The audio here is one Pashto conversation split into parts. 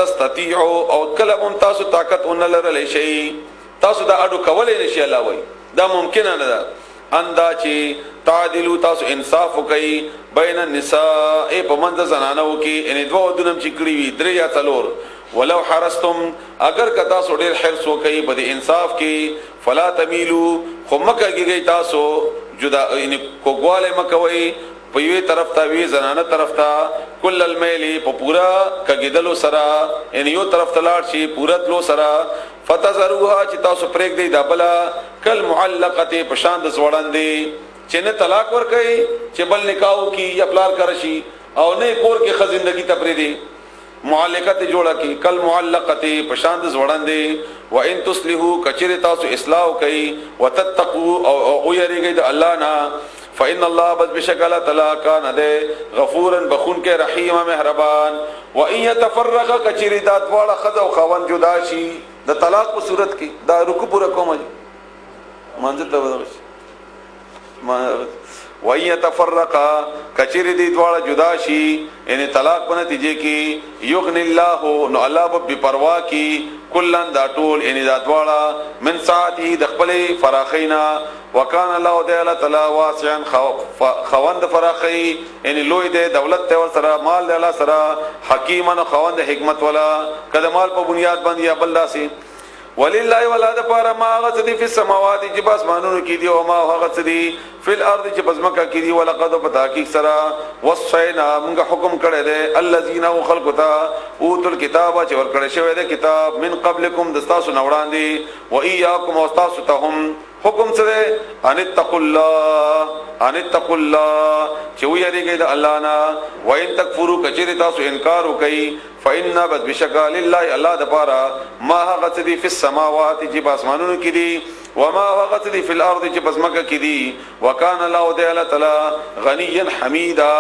تستطيعوا او کله تاسو طاقت اون لرلی شي تاسو دا اډو کولای نشي الله وای دا ممکن نه ده اندا چې تعدلوا تاسو انصاف وکي بین النساء په منځ زنانو کې ان دوه دنم چې کړی وي درې یا څلور ولو حرستم اگر کدا سو ډیر حرص وکي په انصاف کې فلا تميلوا خمکږي تاسو جدا ان کوګواله مکوي په یوه طرف ته وی زنانه طرف ته کل المیل په پورا کګیدلو سرا ان یو طرف ته لاړ شي پورا تلو سرا فتذروها چې تاسو پرېګ دی دا بلا کل معلقته پشان د زوړندې چې نه طلاق ور کوي چې بل نکاح کی یا پلار کرشي او نه کور کې خزندگی تپری دی معلقت جوړه کی کل معلقته پشان د زوړندې و ان تصلحوا کچری تاسو اصلاح کوي وتتقوا او یریږي د الله نه فإن الله بس بشکل تعالی کان ده غفورا بخون کې رحیم مهربان و ان يتفرق کچری دات والا خذ او خوان جدا شي د طلاق په صورت کې دا رکو پورا کوم منځ ته ودرش ما و ان يتفرق کچری دي والا جدا شي ان طلاق په نتیجه کې یغن الله نو الله په پروا کې کلن دا ټول ان ذات والا من ساعتي د خپل فراخینا وکان الله تعالی واسعا خوند فراخی ان لوی دے دولت ته ور سره مال الله سره حکیمن خوند حکمت والا کله مال په بنیاد باندې یا بل داسي ولله ولاد پر ما غسدی فی السماوات جب اسمانونو کی دی او ما غسدی فی الارض جب ازمکا کی دی ولقد بتحقیق سرا وصینا موږ حکم کړی دی الذین خلقتا اوتل کتاب چې ور کړی شوی دی کتاب من قبلکم دستاسو نوړاندې و ایاکم واستاسو ته هم حکم سره ان اتقوا الله چې ویریږي د الله نه و ان تکفروا کچری تاسو انکار وکئ فإن بس بشکل لله الله د پاره ما غتدي فی السماوات چې اسمانونو کې دي وما غتدي فی الارض چې پسمکه کې دي وکانه الله تعالی غنیا حمیدا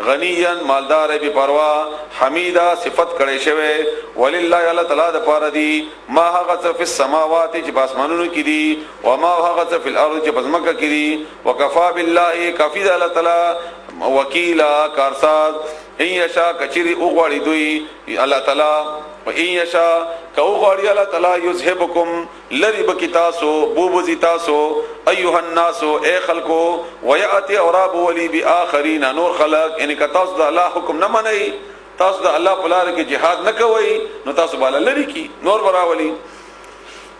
غنیا مالدار به پروا حمیدا صفت کړي شوی ولله الله تعالی د پاره دي ما غت فی السماوات چې اسمانونو کې دي وما غت فی الارض چې پسمکه کې دي وکفا بالله کفی الله تعالی وکیلا کارساز ان یشا کچری او غړی دوی الله تعالی و ان یشا کو غړی الله تعالی یذهبکم لری بکتاسو بوبزی تاسو ایها الناس اے خلقو ویاتی اوراب ولی باخرین نور خلق ان کتاس د الله حکم نه منئ تاسو د الله په لار کې jihad نه کوئ نو تاسو بل لری کی نور براولی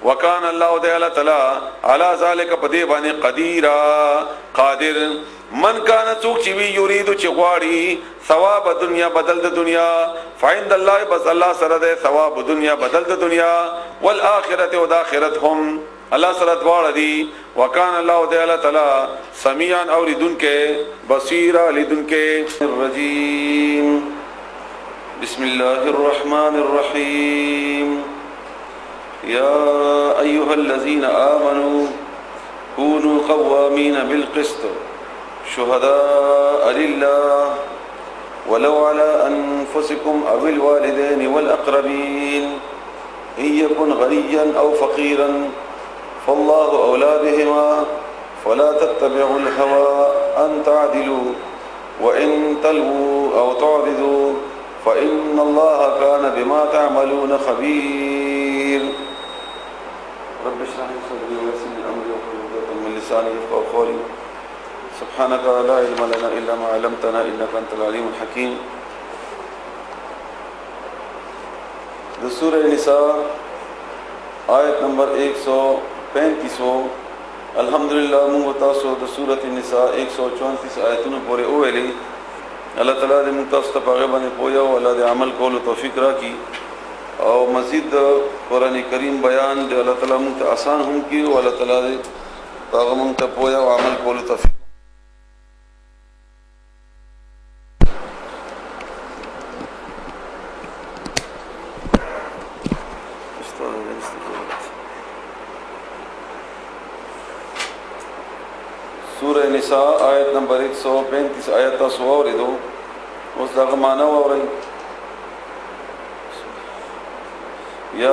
وکان الله تعالی علی ذلک پدی باندې قادر من کان څوک چې وی یرید چې غواړي ثواب دنیا بدل د دنیا فعند الله بس الله سره ده ثواب دنیا بدل د دنیا والآخرت او د آخرت هم الله سره دواړه دي وکان الله تعالی سميعا اوریدونکې بصیرا لیدونکې الرجیم بسم الله الرحمن الرحیم یا ایها الذين آمنوا كونوا قوامین بالقسط شهداء لله ولو على أنفسكم أو الوالدين والأقربين إن يكن غنيا أو فقيرا فالله أولى بهما فلا تتبعوا الهوى أن تعدلوا وإن تلووا أو تعرضوا فإن الله كان بما تعملون خبير رب اشرح لي صدري ويسر لي أمري واحلل عقدة من لساني يفقهوا قولي سبحانك لا علم لنا إلا ما علمتنا إنك أنت العليم الحكيم د سورہ نساء آیت نمبر 135 الحمدللہ موږ تاسو د سورۃ النساء 134 آیتونو پورې اولې الله تعالی دې موږ تاسو ته په باندې پویا او الله دې عمل کولو توفیق راکړي او مزید قرآن کریم بیان دې الله تعالی موږ ته آسان هم کړي او الله تعالی دې هغه موږ ته پویا او عمل کولو توفیق سورہ نساء آیت نمبر 135 آیت تاسو اوریدو اوس دا معنا اورئ یا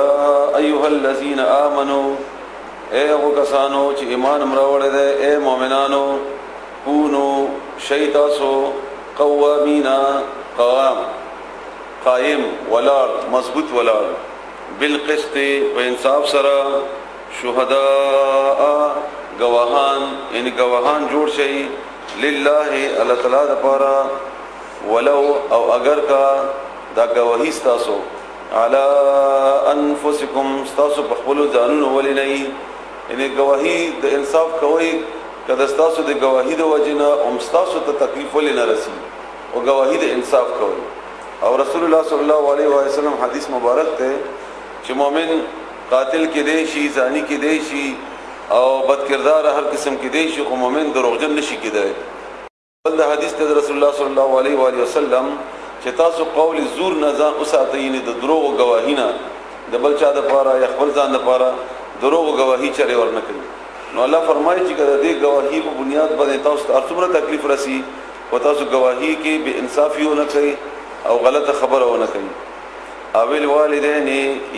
ایها الذین آمنوا اے هغه کسانو چې ایمان امراوړل دي اے مؤمنانو کونو شیتاسو قوامینا قوام قائم ولاړ مضبوط ولاړ بالقسط په انصاف سره شهداء گواهان یعنی گواهان جوړ شي لله الله تعالی لپاره ولو او اگر کا دا گواهی تاسو علی انفسکم تاسو په خپل ځانونو ولینئ یعنی گواهی د انصاف کوي کله تاسو د گواهی د وجنه او تاسو ته تکلیف ولینه رسی او گواهی د انصاف کوي او رسول الله صلی الله علیه و سلم حدیث مبارک ته چې مؤمن قاتل کې دی شي زانی کې دی شي او بد کردار هر قسم کې دی شي خو مؤمن دروغجن نشي کېدای بل حدیث ته رسول الله صلی الله علیه و وسلم چې تاسو قول زور نه ځان اوساتئ نه د دروغ او گواهی نه د بل چا د پاره یا خپل ځان د پاره دروغ او گواهی چره ورنه کوي نو الله فرمایي چې کله دې گواهی په بنیاد باندې تاسو ته څومره تکلیف رسی او تاسو گواهی کې به انصافي نه کوي او غلطه خبره نه کوي اول والدین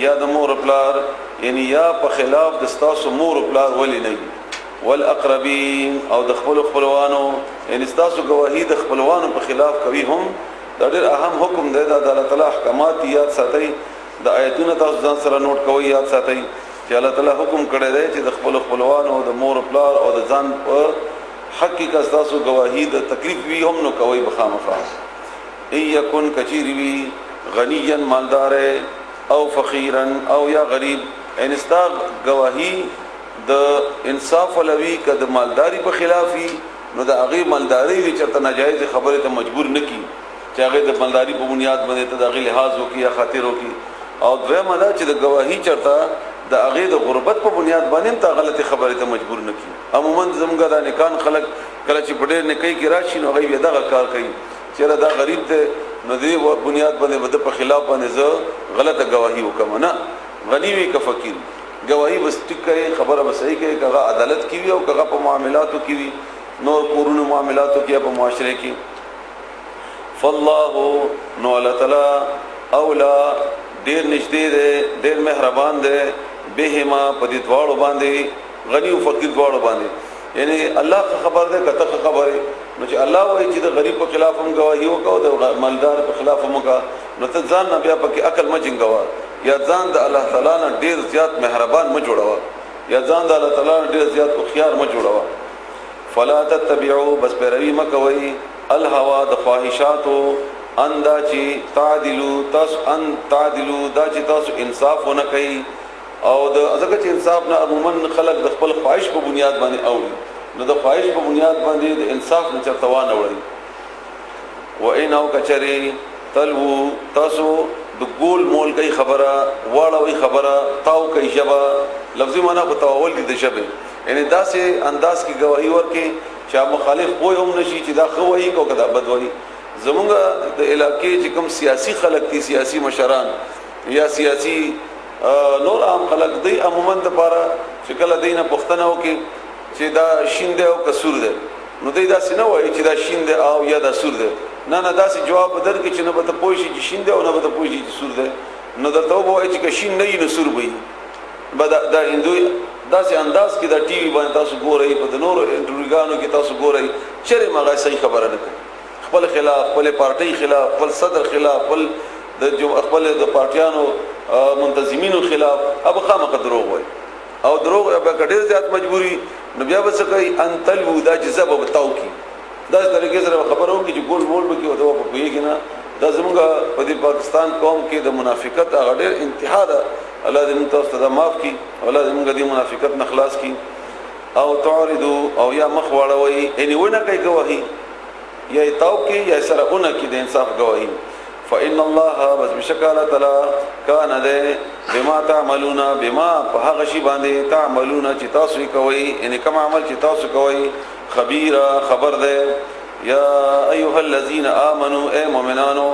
یا د مور پلار یعنی یا په خلاف د تاسو مور پلار ولی نه والاقربین او د خپل خپلوانو یعنی تاسو گواهی د خپلوانو په خلاف کوي هم دا ډېر اهم حکم دی د الله تعالی احکامات یاد ساتئ د آیتونو تاسو ځان سره نوٹ کوئ یاد ساتئ چې الله تعالی حکم کړی دی چې د خپل خپلوانو او د مور پلار او د ځان په حق کې تاسو گواهی د تکلیف وی هم نو کوي بخامخا ای یکن کچیری وی غنیا مالدار او فقیرا او یا غریب ان استا گواهی د انصاف ولوی کده مالداری په خلافی نو د هغه مالداری وی چرته ناجایز خبره ته مجبور نکی چې هغه د مالداری په بنیاد باندې ته د هغه لحاظ وکي یا خاطر وکي او دویمه دا چې د گواهی چرته د هغه د غربت په بنیاد باندې ته غلطي خبره ته مجبور نکی عموما زمګه د نکان خلق کله چې پډې نه کوي کې راشي نو هغه دغه کار کوي چیرې دا غریب ته نو دې بنیاد باندې بده په خلاف باندې زه غلطه گواهی وکم نه غنی وی که فقیر گواہی بس ټکه خبره به صحیح کوي کغه عدالت کی وی او کغه په معاملاتو کی وی نور کورونو معاملاتو کې په معاشره کې فالله نو الله تعالی اولا ډیر نږدې دی ډیر مهربان دی بهما په دې دواړو باندې غنی او فقیر دواړو باندې یعنی الله خبر ده کته خبره نو چې الله وایي چې د غریب په خلاف هم گواہی وکاو د مالدار په خلاف هم وکا نو ته ځان نه بیا پکې عقل مجنګوا یا ځان د الله تعالی نه ډیر زیات مهربان م جوړوا یا ځان د الله تعالی نه ډیر زیات خيار م جوړوا فلا تتبعوا بس پیروي مکوي الهوا د خواهشاتو اندا چې تعدلوا دا چې تاسو انصاف ونه کوي او د ازګه چې انصاف نه عموما خلق د خپل خواهش په بنیاد باندې اوړي نو د خواهش په بنیاد باندې د انصاف نه چرته وانه وړي و ان او کچري تلو تاسو د ګول مول کوي خبره واړوي خبره تاو کوي شبا لفظي معنا په تاول دي د شبه یعنی داسې انداز کی گواہی ورکي چې مخالف کوئی هم نشي چې دا خوایي کو کدا بدوي زمونږ د علاقې چې کوم سیاسي خلک دي سیاسي مشران یا سیاسي نور عام خلک دی عموما د پاره چې کله دینه پښتنه وکي چې دا شینده او کسور ده نو دی دا سينه وایي چې دا شینده او یا دا سور ده نه داسې جواب درکې چې نه به ته پوښي چې شینده او نه به ته پوښي چې سور ده نو درته وایي چې شین نه یې سور وي دا هندوی داسې انداز کې دا ټي وي باندې تاسو ګورئ په نورو انټروګانو کې تاسو ګورئ چیرې ماغه صحیح خبره نه کوي خپل خلاف خپل پارټي خلاف خپل صدر خلاف خپل د خپل د پارټیانو منتظمینو خلاف اب خامخ دروغ وای او دروغ به ډېر زیات مجبوری نو بیا به څه کوي ان تلو دا جذب بتاو کی دا طریقې سره خبرو کې چې ګول مول به کې او په پیږي نه دا زموږ په دې پاکستان قوم کې د منافقت هغه ډېر انتها ده الله دې موږ ته معاف کړي الله دې موږ دې منافقت نه خلاص کړي او تعرضو او یا مخ واړوي ان ونه کوي گواہی یا تاو کې یا سره اونې کې د انصاف گواہی فإن الله بس بشکل تعالی کان ده بما تعملون بما په هغه شی باندې تعملون چې تاسو کوي ان کوم عمل چې تاسو کوي خبير خبر ده یا ایها الذين امنوا اے مؤمنانو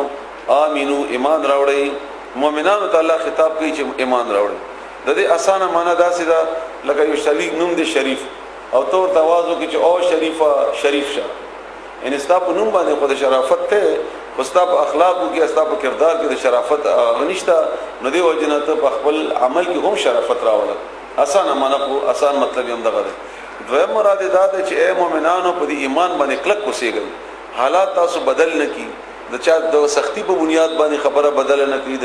امنو ایمان راوړئ مؤمنانو ته الله خطاب کوي چې ایمان راوړئ د دې اسانه معنا دا سیدا لکه یو شریک نوم دی شریف او تور توازو کې چې او شریفه شریف شه ان استاپ نوم باندې خو د شرافت ته استاپ اخلاقو کې استاپ کردار کې د شرافت غنښتا نو دی وجنه په خپل عمل کې هم شرافت راوړل اسانه معنا کو آسان مطلب هم دغه دی دویم مراد دا ده چې اے مؤمنانو په دې ایمان باندې کلک کوسیږئ حالات تاسو بدل نه کی د د چا د سختی په بنیاد باندې خبره بدل نه کړي.